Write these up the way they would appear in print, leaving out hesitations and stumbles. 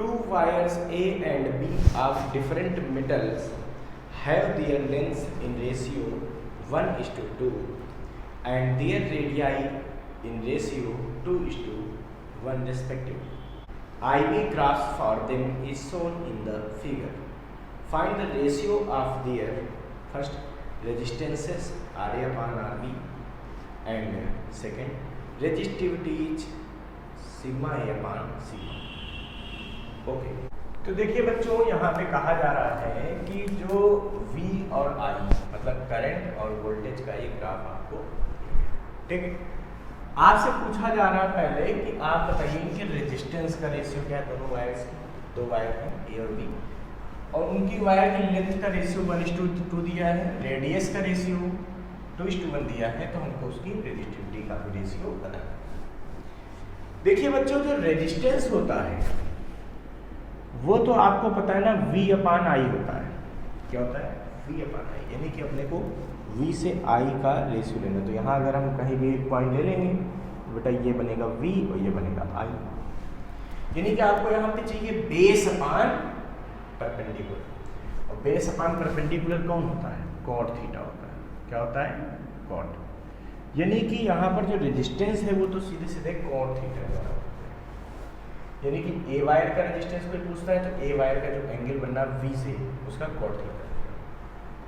Two wires A and B of different metals have their lengths in ratio 1:2 and their radii in ratio 2:1 respectively. IV graphs for them is shown in the figure. Find the ratio of their first resistances RA upon RB and second resistivity is sigma A upon sigma. Okay तो देखिए बच्चों, यहाँ पे कहा जा रहा है कि जो V और I मतलब करंट और वोल्टेज का ये ग्राफ आपको, ठीक है, आपसे पूछा जा रहा है पहले कि आप बताइए कि रेजिस्टेंस का रेशियो क्या है दोनों वायर्स की। दो वायर हैं A और B और उनकी वायर की लेंथ का रेशियो 1:2 दिया है, रेडियस का रेशियो 2:1 दिया है, तो हमको उसकी रेजिस्टिविटी का भी रेशियो पता है। देखिए बच्चों, जो रेजिस्टेंस होता है वो तो आपको पता है ना, V अपान I होता है। क्या होता है? V अपान I, यानी कि अपने को V से I का रेशियो लेना। तो यहाँ अगर हम कहीं भी एक पॉइंट ले लेंगे तो बेटा ये बनेगा V और ये बनेगा I, यानी कि आपको यहाँ पे चाहिए बेस अपान परपेंडिकुलर। और बेस अपान परपेंडिकुलर कौन होता है? कॉट थीटा होता है। क्या होता है? कॉट। यानी कि यहाँ पर जो रेजिस्टेंस है वो तो सीधे सीधे कॉट थीटा है। यानी कि ए वायर का रेजिस्टेंस कोई पूछता है तो ए वायर का जो एंगल बनना V से उसका कॉट थीटा,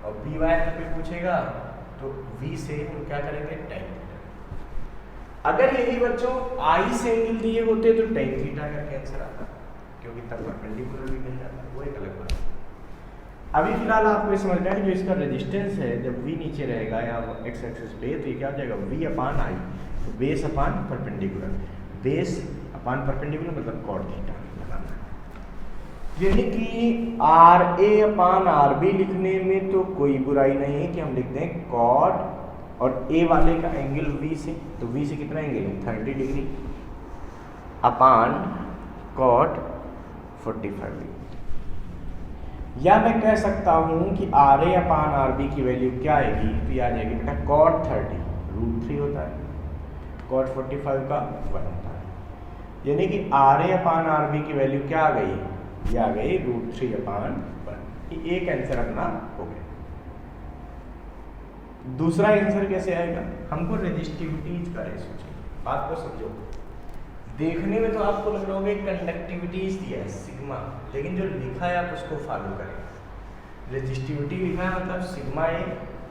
और बी वायर का कोई पूछेगा तो V से हम क्या करेंगे? Tan theta. अगर यही बच्चों I से एंगल दिए होते तो टेन थीटा का कैंसर आता, क्योंकि तब परपेंडिकुलर भी मिल जाता, वो एक अलग बात है। अभी फिलहाल आपको ये समझना है कि जो इसका रेजिस्टेंस है जब V नीचे रहेगा या एक्स एक्सिस पे तो ये क्या हो जाएगा? V अपान I, तो base upon perpendicular, base upon perpendicular मतलब कॉट थीटा लगाना है। यानी कि R A upon R B लिखने में तो कोई बुराई नहीं है कि हम लिख दें कॉट और ए वाले का एंगल V से, तो V से कितना एंगल है? 30 डिग्री अपान कॉट 45 डिग्री। या मैं कह सकता हूं कि R A upon R B की वैल्यू क्या आएगी? तो ये आ जाएगी बेटा कॉट 30 √3 होता है, कॉट 45 का 1 होता है। यानी कि R A upon R B की वैल्यू क्या आ गई? ये आ गई √3 अपान 1। एक आंसर अपना हो गया। दूसरा आंसर कैसे आएगा? हमको रेजिस्टिविटी का रेशियो चाहिए। बात को समझो, देखने में तो आपको लग रहा होगा कंडक्टिविटी दिया है सिग्मा, लेकिन जो लिखा है आप उसको फॉलो करें। रेजिस्टिविटी लिखा है मतलब सिग्मा ए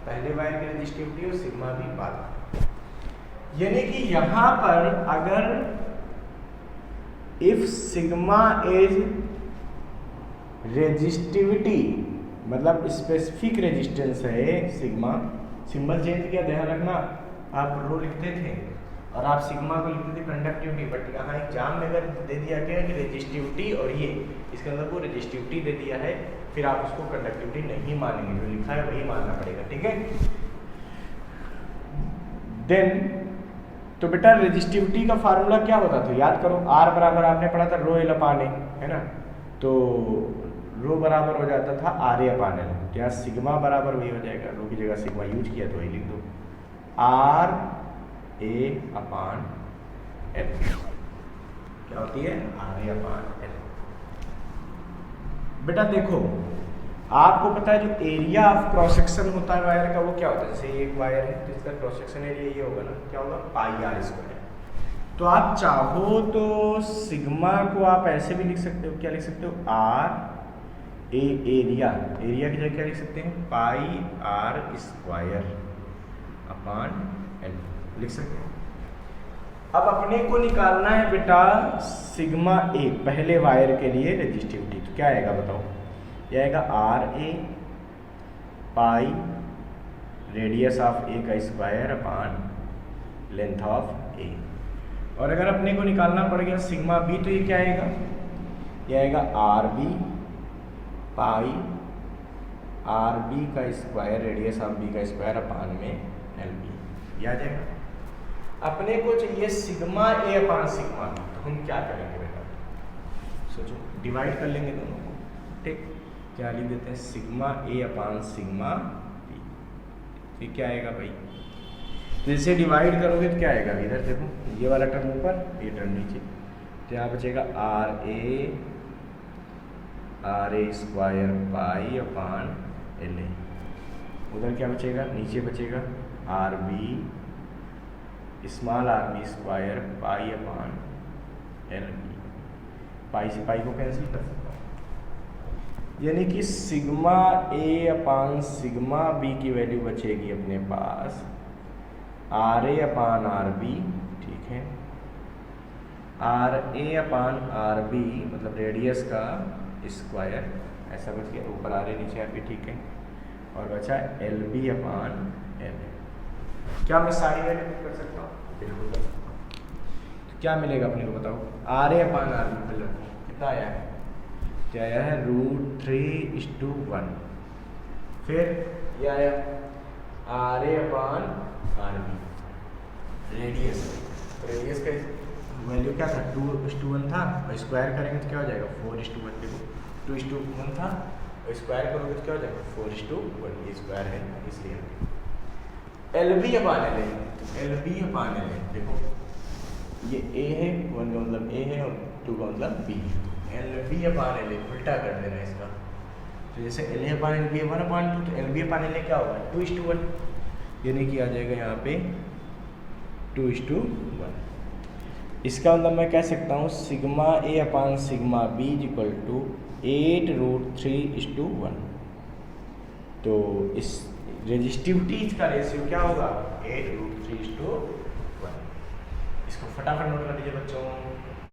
पहले वायर की रेजिस्टिविटी और सिग्मा बी बाद। यानी कि यहाँ पर अगर इफ सिग्मा इज रेजिस्टिविटी मतलब स्पेसिफिक रेजिस्टेंस है सिग्मा, सिंबल चेंज किया, ध्यान रखना, आप रो लिखते थे और आप सिग्मा को लिखते थे कंडक्टिविटी, बट यहाँ एग्जाम में अगर दे दिया गया कि रेजिस्टिविटी और ये इसके अंदर को रेजिस्टिविटी दे दिया है, फिर आप उसको कंडक्टिविटी नहीं मानेंगे, जो लिखा है वही मानना पड़ेगा, ठीक है। देन तो बेटा रेजिस्टिविटी का फार्मूला क्या होता था? याद करो, R बराबर आपने पढ़ा था रो एल अपान ए, है ना, तो रो बराबर हो जाता था आर ए अपान एल। क्या सिग्मा बराबर वही हो जाएगा? रो की जगह सिग्मा यूज किया तो वही लिख दो, आर ए अपान एल। क्या होती है? R A upon L. बेटा देखो, आपको पता है जो एरिया ऑफ क्रॉस सेक्शन होता है वायर का वो क्या होता है? जैसे एक वायर है तो इसका क्रॉस सेक्शन एरिया ये होगा ना, क्या होगा? पाई आर स्क्वायर। तो आप चाहो तो सिग्मा को आप ऐसे भी लिख सकते हो, क्या लिख सकते हो? आर ए एरिया, एरिया की जगह क्या लिख सकते हैं? पाई आर स्क्वायर अपान एल लिख सकते हैं। अब अपने को निकालना है बेटा सिग्मा ए पहले वायर के लिए रेजिस्टिविटी, तो क्या आएगा बताओ? यह आएगा R A pi radius of A का square upon length of A. और अगर अपने को निकालना पड़ गया सिग्मा बी तो ये क्या आएगा? यह आएगा आर बी पाई आर बी का स्क्वायर रेडियस ऑफ बी का स्क्वायर अपान में एल बी, आ जाएगा। अपने को चाहिए sigma A upon sigma B, तो हम क्या करेंगे बेटा? सोचो, डिवाइड कर लेंगे दोनों को, ठीक। क्या लिख देते हैं? Sigma A upon sigma B. फिर क्या आएगा भाई? तो इसे डिवाइड करोगे तो क्या आएगा? इधर देखो, ये वाला टर्म ऊपर, ये टर्म नीचे, तो यहाँ बचेगा R A R A square pi upon L A. उधर क्या बचेगा, नीचे बचेगा R B small R B square pi upon L B. Pi से पाई को कैंसिल कर सकता हूँ, यानी कि sigma A upon sigma B की वैल्यू बचेगी अपने पास R A upon R B, ठीक है, R A upon R B मतलब रेडियस का स्क्वायर, ऐसा बच गया, ऊपर आर ए नीचे आर बी, ठीक है, और बचा L B upon L A. क्या मैं सारी वैल्यू पुट कर सकता हूँ? बिल्कुल कर सकता हूँ। तो क्या मिलेगा अपने को बताओ, R A upon R B फिर कितना आया है, क्या आया है √3:1। फिर ये आया R A upon R B radius, radius का वैल्यू क्या था 2:1 था, और स्क्वायर करेंगे तो क्या हो जाएगा 4:1। देखो 2:1 था और स्क्वायर करोगे तो क्या हो जाएगा 4:1, ये स्क्वायर है इसलिए। L B upon L A, L B upon L A, देखो ये ए है, 1 का मतलब ए है और 2 का मतलब B, L B upon L A उल्टा कर देना इसका। तो जैसे L A upon L B 1/2, तो L B upon L A क्या होगा 2:1, यानी कि आ जाएगा यहाँ पे 2:1। इसका मतलब मैं कह सकता हूँ sigma A upon sigma B equal to 8√3:1। तो इस रेजिस्टिविटीज का रेशियो क्या होगा 8√3:1। इसको फटाफट नोट कर लीजिए बच्चों।